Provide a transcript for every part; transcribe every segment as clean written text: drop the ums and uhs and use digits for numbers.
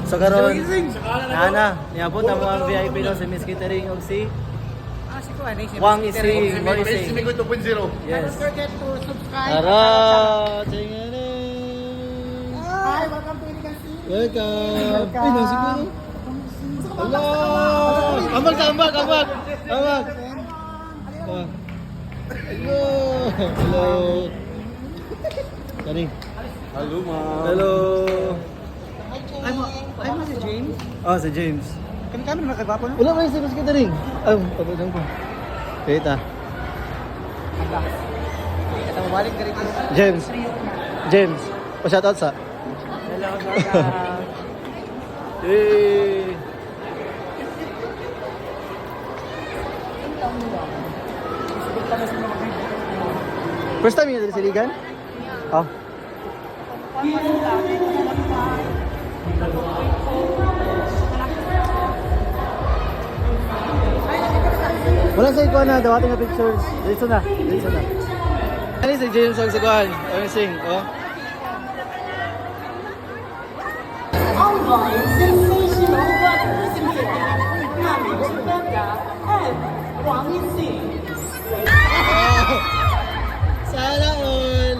So karon ana niabot ang mga VIP no si Miss Catering og si Si Kuan, si Wang Ising, Wang Messi Ising. Migo 2.0. Yes. Don't forget to subscribe. Tara, tingaling. Hi, welcome to Iligansi. Welcome. Ay, nasiguro. Hello. Ambag. Ah. Hello. Hello. Kani. Hello, ma'am. Hello. I'm si James. Oh, si James. Kami nakagwapo na. Wala ba yung si Miss Catering? Pabudang ko. Kita. Ito mabalik ka rin. James. Pa-shoutout sa. Hello, Hey. First time yun sa Ligan? Oh. Wala sa ikuan na, dawating na pictures. Dito na. Ano si James ang sikuan? Sing, oh. Online sensational rappers in here. Mami Chibeka and Wang Yixing. Sana all!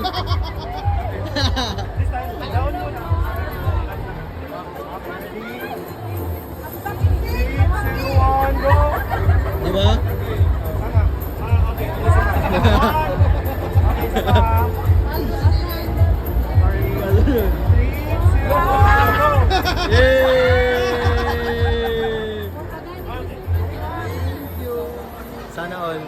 Di ba? Yay! Sana all.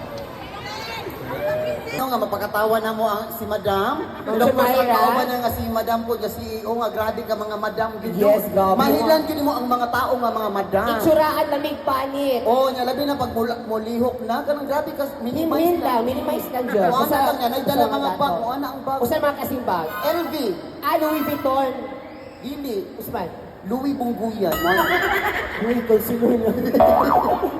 Ano nga mapakatawa na mo ang si Madam? Ang Ang Mayra. pagkatawa niya nga si Madam po nga CEO nga grabe ka mga Madam gid. Yes, grabe. Mahilan gid mo ang mga tao nga mga Madam. Itsuraan lamig panit. Oh, nya labi na pag mulihok na kanang grabe ka Minimize lang, minimize lang dyan. Ano lang yan, ay dala mga bag, mo ana ang bag. Usa mga kasing bag. LV, Louis Vuitton. dili, Usman. Louis Bungguyan. Louis Vuitton sino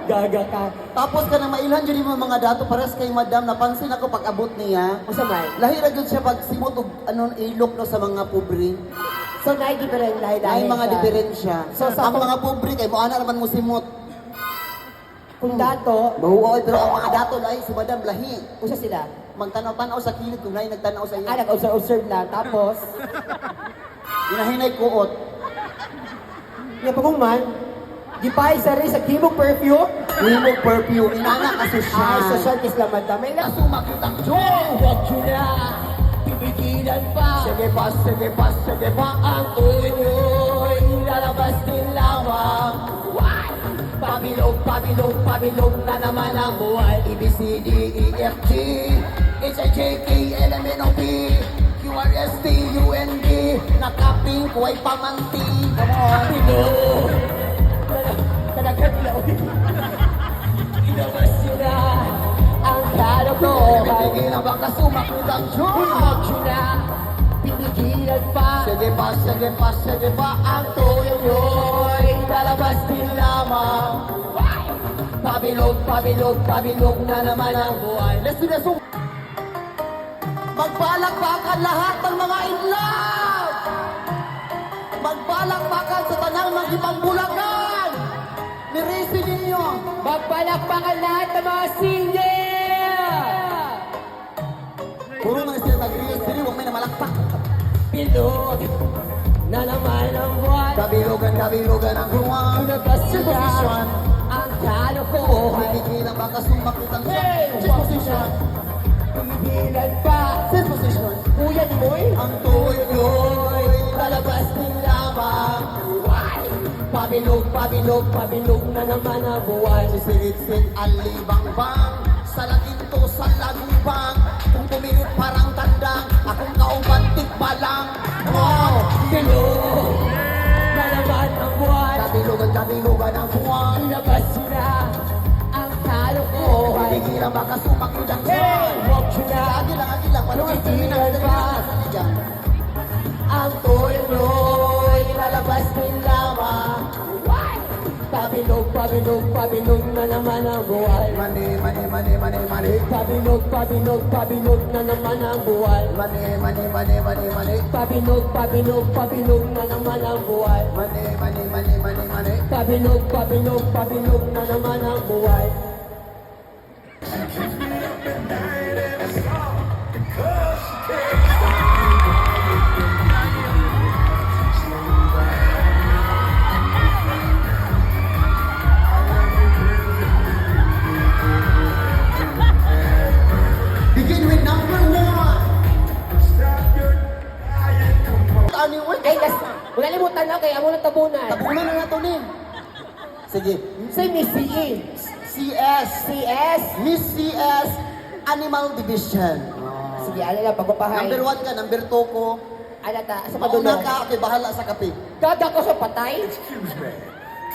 Gaga ka. Tapos ka na mailan dyan mo mga dato pares kay Madam napansin ako pag abot niya. Usaman. Lahi ra gyud siya pag simot og ano ilok no sa mga pobre. So, different lahi Ay mga diferensya. So, sa ang mga pobre kay mo ana naman mo simot. Kung dato, Bahuoy pero ang mga dato lahi si Madam lahi. usa sila. Magtanaw-tanaw sa kilid kung nahi nagtanaw sa iyo. Nag-observe lang. Tapos, Ginahinay kuot. yung pagungman, di pa isa rin sa kimog perfume. Himog perfume inana kasi siya. Ay, social kiss lang man damay lang. Sumakit ang Diyos. Huwag yun na, pipigilan pa. Sige pa, ang uloy, lalabas din lamang. Why? Pabilog na naman ang buhay. ABCDEFG, HIJK, LMNOP, QRSTUND, nakaping ko ay pamanti. Come on. Pabilog, kanagkaglaw. Ilabas yun na ang talo ko. Pipigilan ba ka sumakit ang Diyos? Huwag yun na, pinigilan pa. Sige pa, Ang tuloy, lalabas din lamang. Pabilog na naman ang buhay. Let's do this. Magpalakpakan lahat ng mga in love! Magpalakpakan sa tanang mga ibang bulagan! Nirisi ninyo! Magpalakpakan lahat ng mga senior! Puro mga sila nag-reels, huwag may namalakpak. Bilog na naman ang buhay. Kabilugan ang buwan. Ilabas Sa na posisyon. ang talo ko. Pipigilan ba ka sumakit ang Hey! Sa posisyon. Pinigilan pa. Sa posisyon. Kuya ni Moy. Ang tuloy. Lalabas din lamang. Pabilog na naman ang buhay. Sisirit-sit ang libang-bang. Sa laginto, sa lagubang. Kung puminit parang tandang. Akong kaubantik balang. Wow! Bilog na naman ang buhay. Kabilugan ang buwan. Ilabas na ang talo ko. Pigilan ba ka sumakit ang Hey! Huwag yun na Agi lang. Paano ang terminal Pigilan pa. ang tuloy. Lalabas din lamang. Pabilog pabinog, pabinog na naman ang buhay. Money, money, money, money, money. Pabinog, pabinog, pabinog na naman ang buhay. Money, money, money, money, money. Pabinog, pabinog, pabinog na naman ang buhay. Money, money, money, money, money. Pabinog, pabinog, pabinog na naman ang buhay. Begin with number 1. Ano yung Ay, wala limutan na kaya mo tabunan. tabunan na nato ni. Sige. Say Miss CE. CS. CS. Miss CS Animal Division. Sige, ano lang, pagpapahay. Number 1 ka, number 2 ko. Ano ta, sa Mauna padulong. ka, okay, bahala sa kape. Gaga ko sa patay.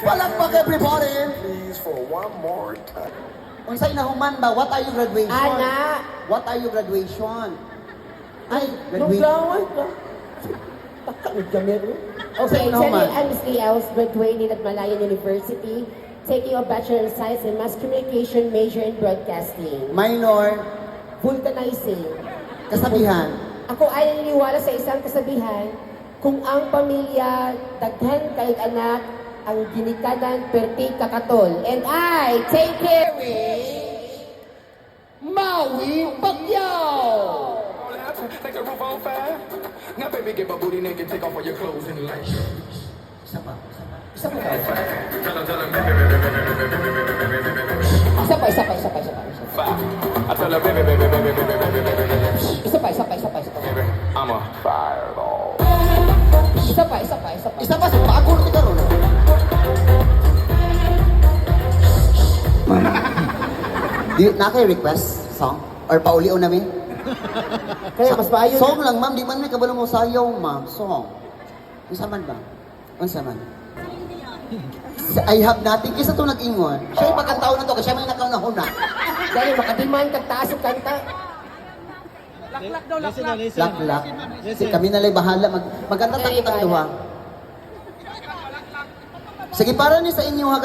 Palakpak everybody. Please, for one more time. Unsay nahuman ba? What are your graduation? Ana. What are your graduation? Ay, Nung graduation. gawan ka. Taka ni Jamiro. Okay, Sino Jenny, man? I'm Miss Lee. I was graduating at Malayan University, taking a Bachelor of Science in Mass Communication, major in Broadcasting. Minor. Vulcanizing. Kasabihan. Ako ay naniniwala sa isang kasabihan, kung ang pamilya daghan kay anak, ang ginikanan perti kakatol. And I take care Maui Pacquiao! Take the roof on fire. Now, baby, get my booty naked, take off all your clothes and like. Isa pa. Tell her, baby, baby, baby, baby, baby, baby, baby, baby, baby. Isa pa. Fire. I tell her, baby, baby, baby, baby, baby, baby, baby, baby. Isa pa. Baby, I'm a fireball. Isa pa. Isa pa sa bago na karon. Di na kay request song or pauli namin? Kaya mas maayo Song lang ma'am, di man may kabalo mo sayaw ma'am. Song. Unsa man ba? Unsa man? I have nothing. Kisa to nag-ingon. Siya yung pagkantaon na to kasi siya may nakaunahon na. Dali, makadiman kag taas ang kanta. Listen na, listen. Lak-lak. Si kami na lang bahala. Magkanta tayo duha. Sige, para ni sa inyo ha.